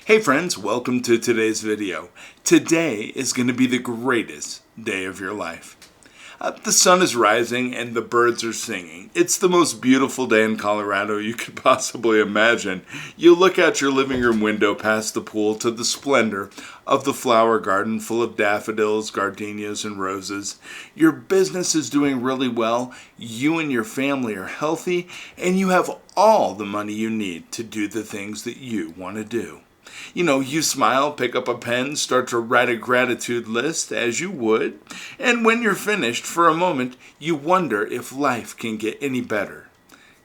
Hey friends, welcome to today's video. Today is going to be the greatest day of your life. The sun is rising and the birds are singing. It's the most beautiful day in Colorado you could possibly imagine. You look out your living room window past the pool to the splendor of the flower garden full of daffodils, gardenias, and roses. Your business is doing really well, you and your family are healthy, and you have all the money you need to do the things that you want to do. You smile, pick up a pen, start to write a gratitude list as you would, and when you're finished, for a moment, you wonder if life can get any better.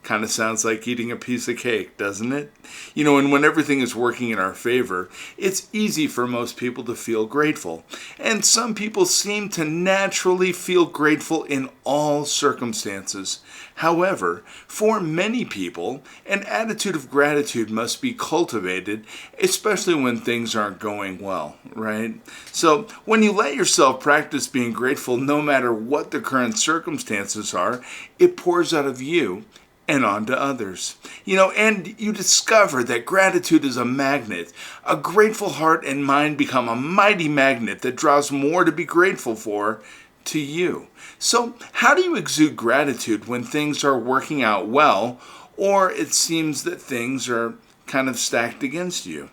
Kind of sounds like eating a piece of cake, doesn't it? And when everything is working in our favor, it's easy for most people to feel grateful. And some people seem to naturally feel grateful in all circumstances. However, for many people, an attitude of gratitude must be cultivated, especially when things aren't going well, right? So when you let yourself practice being grateful no matter what the current circumstances are, it pours out of you and on to others. And you discover that gratitude is a magnet. A grateful heart and mind become a mighty magnet that draws more to be grateful for to you. So how do you exude gratitude when things are working out well, or it seems that things are kind of stacked against you?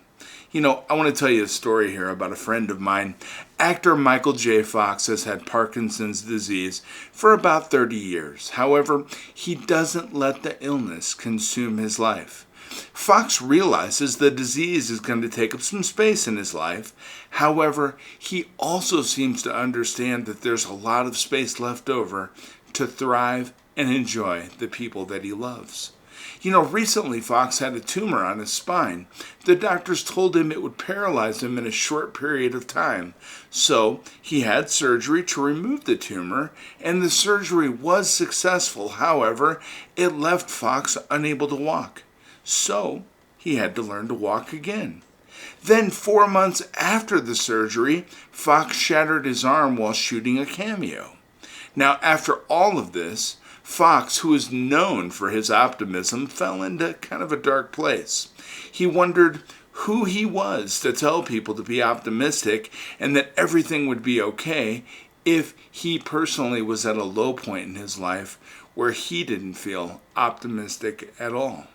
I want to tell you a story here about a friend of mine. Actor Michael J. Fox has had Parkinson's disease for about 30 years. However, he doesn't let the illness consume his life. Fox realizes the disease is going to take up some space in his life. However, he also seems to understand that there's a lot of space left over to thrive and enjoy the people that he loves. Recently Fox had a tumor on his spine. The doctors told him it would paralyze him in a short period of time. So he had surgery to remove the tumor, and the surgery was successful. However, it left Fox unable to walk. So he had to learn to walk again. Then 4 months after the surgery, Fox shattered his arm while shooting a cameo. Now, after all of this, Fox, who is known for his optimism, fell into kind of a dark place. He wondered who he was to tell people to be optimistic and that everything would be okay if he personally was at a low point in his life where he didn't feel optimistic at all.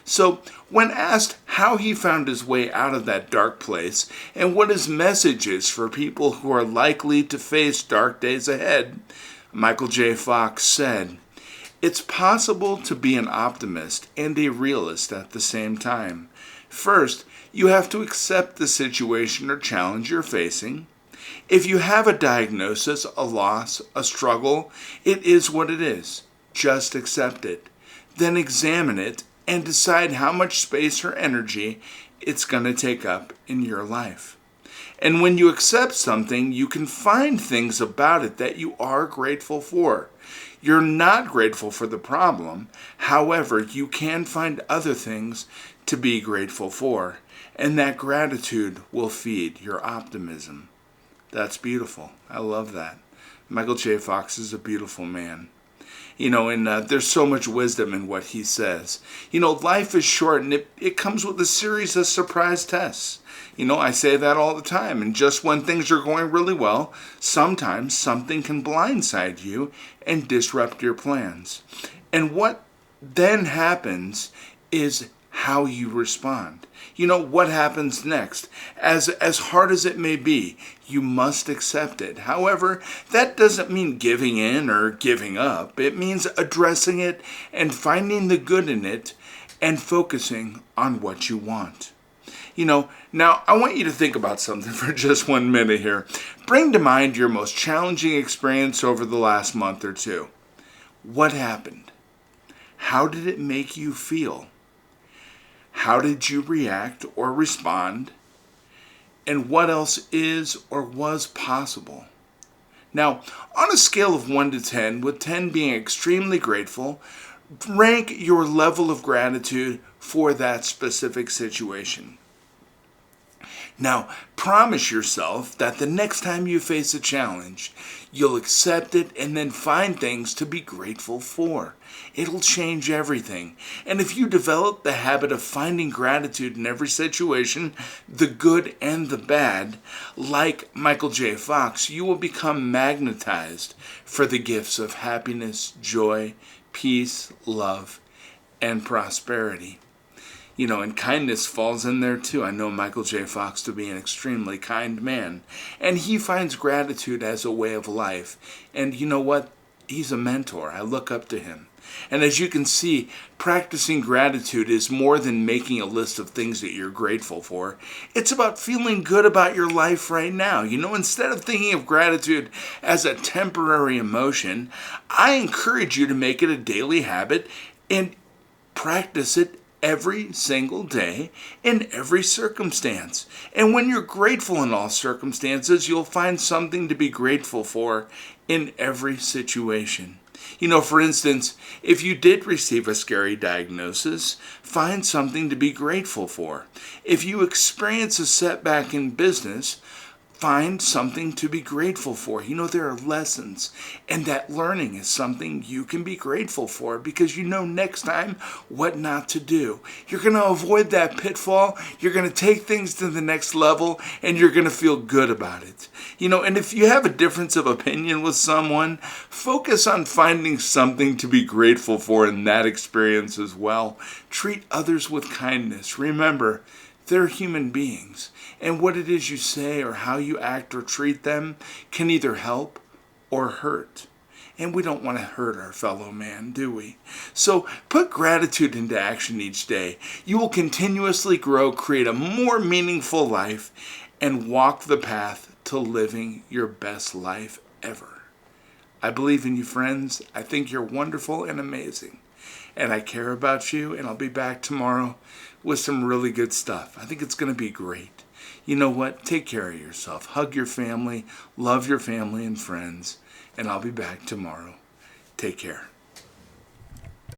So, when asked how he found his way out of that dark place and what his message is for people who are likely to face dark days ahead, Michael J. Fox said, "It's possible to be an optimist and a realist at the same time. First, you have to accept the situation or challenge you're facing. If you have a diagnosis, a loss, a struggle, it is what it is. Just accept it. Then examine it and decide how much space or energy it's going to take up in your life. And when you accept something, you can find things about it that you are grateful for. You're not grateful for the problem. However, you can find other things to be grateful for, and that gratitude will feed your optimism." That's beautiful. I love that. Michael J. Fox is a beautiful man. And there's so much wisdom in what he says. Life is short, and it comes with a series of surprise tests. I say that all the time, and just when things are going really well, sometimes something can blindside you and disrupt your plans. And what then happens is how you respond. What happens next? As hard as it may be, you must accept it. However, that doesn't mean giving in or giving up. It means addressing it and finding the good in it and focusing on what you want. Now I want you to think about something for just 1 minute here. Bring to mind your most challenging experience over the last month or two. What happened? How did it make you feel? How did you react or respond? And what else is or was possible? Now, on a scale of 1 to 10, with 10 being extremely grateful, rank your level of gratitude for that specific situation. Now, promise yourself that the next time you face a challenge, you'll accept it and then find things to be grateful for. It'll change everything. And if you develop the habit of finding gratitude in every situation, the good and the bad, like Michael J. Fox, you will become magnetized for the gifts of happiness, joy, peace, love, and prosperity. And kindness falls in there too. I know Michael J. Fox to be an extremely kind man. And he finds gratitude as a way of life. And you know what? He's a mentor. I look up to him. And as you can see, practicing gratitude is more than making a list of things that you're grateful for. It's about feeling good about your life right now. Instead of thinking of gratitude as a temporary emotion, I encourage you to make it a daily habit and practice it every single day in every circumstance. And when you're grateful in all circumstances, you'll find something to be grateful for in every situation. For instance, if you did receive a scary diagnosis, find something to be grateful for. If you experience a setback in business, find something to be grateful for. There are lessons, and that learning is something you can be grateful for because you know next time what not to do. You're going to avoid that pitfall. You're going to take things to the next level, and you're going to feel good about it. And if you have a difference of opinion with someone, focus on finding something to be grateful for in that experience as well. Treat others with kindness. Remember, they're human beings, and what it is you say or how you act or treat them can either help or hurt. And we don't want to hurt our fellow man, do we? So put gratitude into action each day. You will continuously grow, create a more meaningful life, and walk the path to living your best life ever. I believe in you, friends. I think you're wonderful and amazing. And I care about you, and I'll be back tomorrow with some really good stuff. I think it's going to be great. You know what? Take care of yourself. Hug your family. Love your family and friends. And I'll be back tomorrow. Take care.